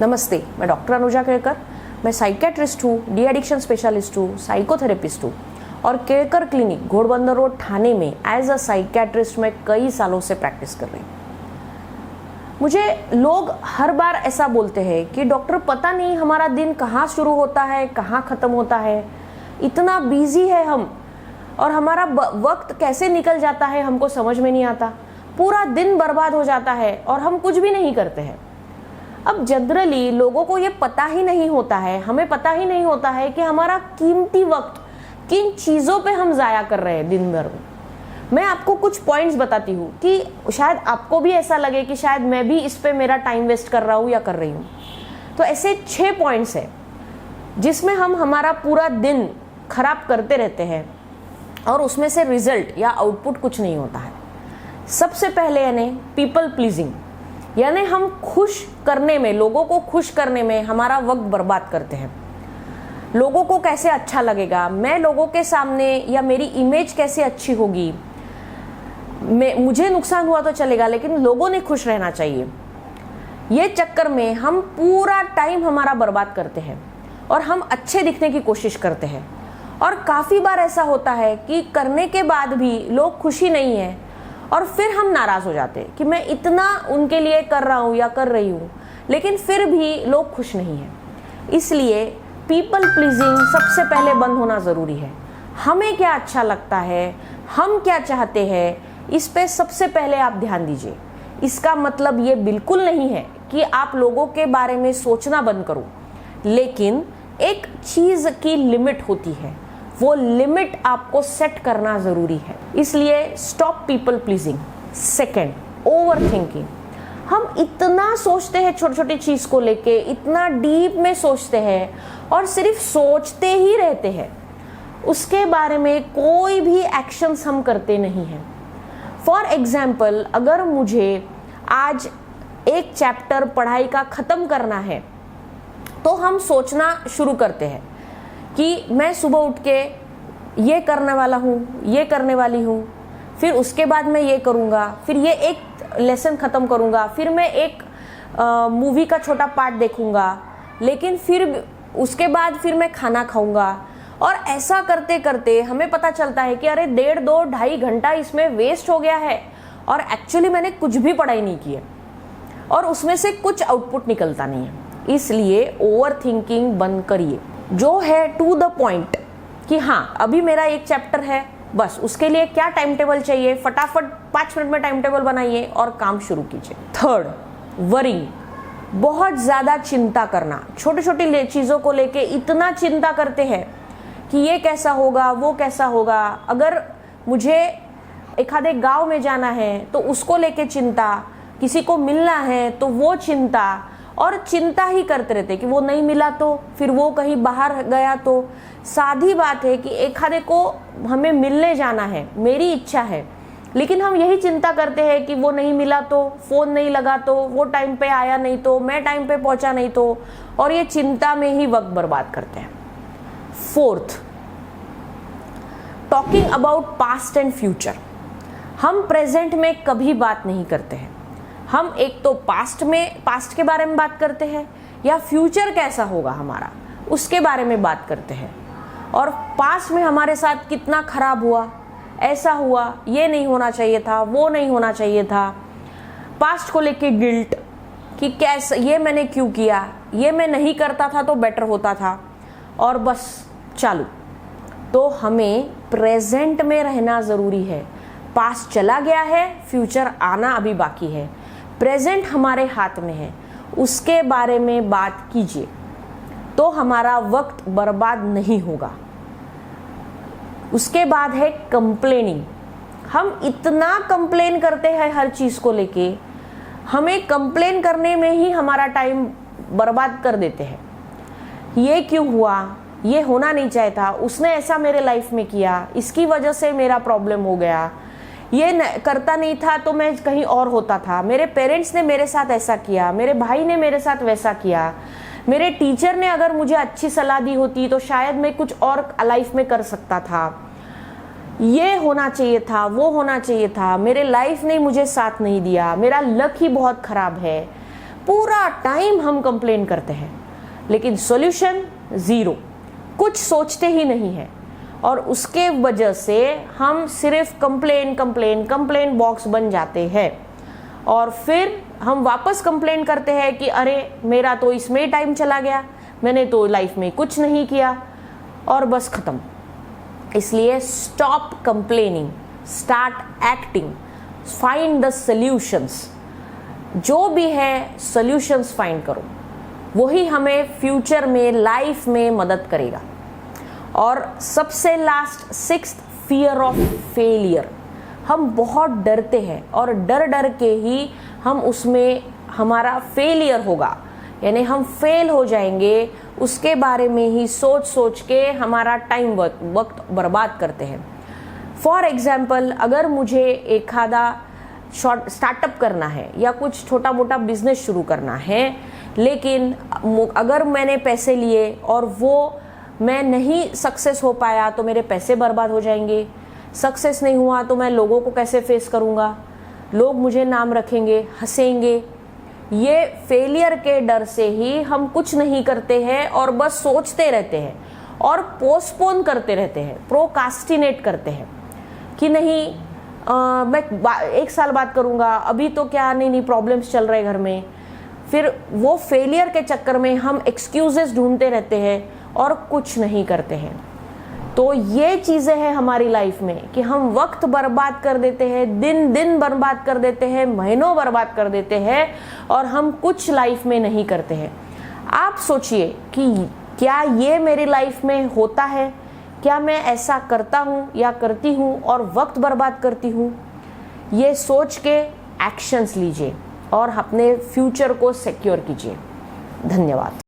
नमस्ते, मैं डॉक्टर अनुजा केळकर। मैं साइकेट्रिस्ट हूँ, डी एडिक्शन स्पेशलिस्ट हूँ, साइकोथेरेपिस्ट हूँ और केळकर क्लिनिक घोड़बंदर रोड ठाणे में एज अ साइकेट्रिस्ट मैं कई सालों से प्रैक्टिस कर रही हूँ। मुझे लोग हर बार ऐसा बोलते हैं कि डॉक्टर पता नहीं हमारा दिन कहाँ शुरू होता है, कहाँ ख़त्म होता है, इतना बिजी है हम और हमारा वक्त कैसे निकल जाता है हमको समझ में नहीं आता, पूरा दिन बर्बाद हो जाता है और हम कुछ भी नहीं करते हैं। अब जनरली लोगों को ये पता ही नहीं होता है, हमें पता ही नहीं होता है कि हमारा कीमती वक्त किन चीज़ों पे हम ज़ाया कर रहे हैं दिन भर में। मैं आपको कुछ पॉइंट्स बताती हूँ कि शायद आपको भी ऐसा लगे कि शायद मैं भी इस पे मेरा टाइम वेस्ट कर रहा हूँ या कर रही हूँ। तो ऐसे 6 पॉइंट्स हैं जिसमें हम हमारा पूरा दिन खराब करते रहते हैं और उसमें से रिजल्ट या आउटपुट कुछ नहीं होता है। सबसे पहले यानी पीपल प्लीजिंग, यानी हम खुश करने में, लोगों को खुश करने में हमारा वक्त बर्बाद करते हैं। लोगों को कैसे अच्छा लगेगा, मैं लोगों के सामने या मेरी इमेज कैसे अच्छी होगी, मुझे नुकसान हुआ तो चलेगा लेकिन लोगों ने खुश रहना चाहिए। ये चक्कर में हम पूरा टाइम हमारा बर्बाद करते हैं और हम अच्छे दिखने की कोशिश करते हैं। और काफ़ी बार ऐसा होता है कि करने के बाद भी लोग खुशी नहीं है और फिर हम नाराज़ हो जाते हैं कि मैं इतना उनके लिए कर रहा हूँ या कर रही हूँ लेकिन फिर भी लोग खुश नहीं हैं। इसलिए पीपल प्लीजिंग सबसे पहले बंद होना ज़रूरी है। हमें क्या अच्छा लगता है, हम क्या चाहते हैं, इस पे सबसे पहले आप ध्यान दीजिए। इसका मतलब ये बिल्कुल नहीं है कि आप लोगों के बारे में सोचना बंद करो, लेकिन एक चीज़ की लिमिट होती है, वो लिमिट आपको सेट करना ज़रूरी है। इसलिए stop people pleasing. Second, over thinking. हम इतना सोचते हैं छोटी छोटी चीज़ को लेके, इतना डीप में सोचते हैं और सिर्फ सोचते ही रहते हैं, उसके बारे में कोई भी एक्शंस हम करते नहीं हैं। फॉर एग्जाम्पल, अगर मुझे आज एक चैप्टर पढ़ाई का ख़त्म करना है तो हम सोचना शुरू करते हैं कि मैं सुबह उठ के ये करने वाला हूँ, ये करने वाली हूँ, फिर उसके बाद मैं ये करूँगा, फिर ये एक लेसन ख़त्म करूँगा, फिर मैं एक मूवी का छोटा पार्ट देखूँगा, लेकिन फिर उसके बाद फिर मैं खाना खाऊँगा। और ऐसा करते करते हमें पता चलता है कि अरे 1.5 2 2.5 घंटा इसमें वेस्ट हो गया है और एक्चुअली मैंने कुछ भी पढ़ाई नहीं की है और उसमें से कुछ आउटपुट निकलता नहीं है। इसलिए ओवर थिंकिंग बंद करिए, जो है टू द पॉइंट कि हाँ अभी मेरा एक चैप्टर है, बस उसके लिए क्या टाइम टेबल चाहिए, फटाफट 5 मिनट में टाइम टेबल बनाइए और काम शुरू कीजिए। Third, worrying. बहुत ज़्यादा चिंता करना, छोटी छोटी चीज़ों को लेके इतना चिंता करते हैं कि ये कैसा होगा, वो कैसा होगा। अगर मुझे एक आधे गाँव में जाना है तो उसको लेके चिंता, किसी को मिलना है तो वो चिंता, और चिंता ही करते रहते कि वो नहीं मिला तो, फिर वो कहीं बाहर गया तो। सादी बात है कि एक आधे को हमें मिलने जाना है, मेरी इच्छा है, लेकिन हम यही चिंता करते हैं कि वो नहीं मिला तो, फ़ोन नहीं लगा तो, वो टाइम पे आया नहीं तो, मैं टाइम पे पहुंचा नहीं तो, और ये चिंता में ही वक्त बर्बाद करते हैं। Fourth, talking about past and future. हम प्रेजेंट में कभी बात नहीं करते हैं। हम एक तो पास्ट के बारे में बात करते हैं या फ्यूचर कैसा होगा हमारा, उसके बारे में बात करते हैं। और पास्ट में हमारे साथ कितना खराब हुआ, ऐसा हुआ, ये नहीं होना चाहिए था, वो नहीं होना चाहिए था। पास्ट को लेके गिल्ट कि कैसे, ये मैंने क्यों किया, ये मैं नहीं करता था तो बेटर होता था, और बस चालू। तो हमें प्रेजेंट में रहना ज़रूरी है। पास्ट चला गया है, फ्यूचर आना अभी बाकी है। प्रेजेंट हमारे हाथ में है, उसके बारे में बात कीजिए तो हमारा वक्त बर्बाद नहीं होगा। उसके बाद है कंप्लेनिंग। हम इतना कंप्लेन करते हैं हर चीज़ को लेके, हमें कंप्लेन करने में ही हमारा टाइम बर्बाद कर देते हैं। ये क्यों हुआ, ये होना नहीं चाहिए था, उसने ऐसा मेरे लाइफ में किया, इसकी वजह से मेरा प्रॉब्लम हो गया, ये करता नहीं था तो मैं कहीं और होता था, मेरे पेरेंट्स ने मेरे साथ ऐसा किया, मेरे भाई ने मेरे साथ वैसा किया, मेरे टीचर ने अगर मुझे अच्छी सलाह दी होती तो शायद मैं कुछ और लाइफ में कर सकता था, ये होना चाहिए था, वो होना चाहिए था, मेरे लाइफ ने मुझे साथ नहीं दिया, मेरा लक ही बहुत ख़राब है। पूरा टाइम हम कंप्लेन करते हैं, लेकिन सॉल्यूशन ज़ीरो, कुछ सोचते ही नहीं है। और उसके वजह से हम सिर्फ कंप्लेन कंप्लेन कंप्लेन बॉक्स बन जाते हैं। और फिर हम वापस कंप्लेन करते हैं कि अरे मेरा तो इसमें टाइम चला गया, मैंने तो लाइफ में कुछ नहीं किया, और बस ख़त्म। इसलिए stop complaining, start acting, find the solutions. जो भी है सॉल्यूशंस फाइंड करो, वही हमें फ्यूचर में, लाइफ में मदद करेगा। और सबसे last, sixth, fear of failure. हम बहुत डरते हैं और डर डर के ही हम उसमें हमारा फेलियर होगा, यानी हम फेल हो जाएंगे, उसके बारे में ही सोच सोच के हमारा टाइम वक्त बर्बाद करते हैं। फॉर एग्जाम्पल, अगर मुझे एक आधा स्टार्टअप करना है या कुछ छोटा मोटा बिजनेस शुरू करना है, लेकिन अगर मैंने पैसे लिए और वो मैं नहीं सक्सेस हो पाया तो मेरे पैसे बर्बाद हो जाएंगे। सक्सेस नहीं हुआ तो मैं लोगों को कैसे फेस करूँगा, लोग मुझे नाम रखेंगे, हंसेंगे। ये फेलियर के डर से ही हम कुछ नहीं करते हैं और बस सोचते रहते हैं और पोस्टपोन करते रहते हैं, प्रोकास्टिनेट करते हैं कि नहीं मैं 1 साल बाद करूँगा, अभी तो क्या, नहीं प्रॉब्लम्स चल रहे घर में। फिर वो फेलियर के चक्कर में हम एक्सक्यूजेस ढूंढते रहते हैं और कुछ नहीं करते हैं। तो ये चीज़ें हैं हमारी लाइफ में कि हम वक्त बर्बाद कर देते हैं, दिन दिन बर्बाद कर देते हैं, महीनों बर्बाद कर देते हैं, और हम कुछ लाइफ में नहीं करते हैं। आप सोचिए कि क्या ये मेरी लाइफ में होता है? क्या मैं ऐसा करता हूँ या करती हूँ और वक्त बर्बाद करती हूँ? ये सोच के एक्शंस लीजिए और अपने फ्यूचर को सिक्योर कीजिए। धन्यवाद।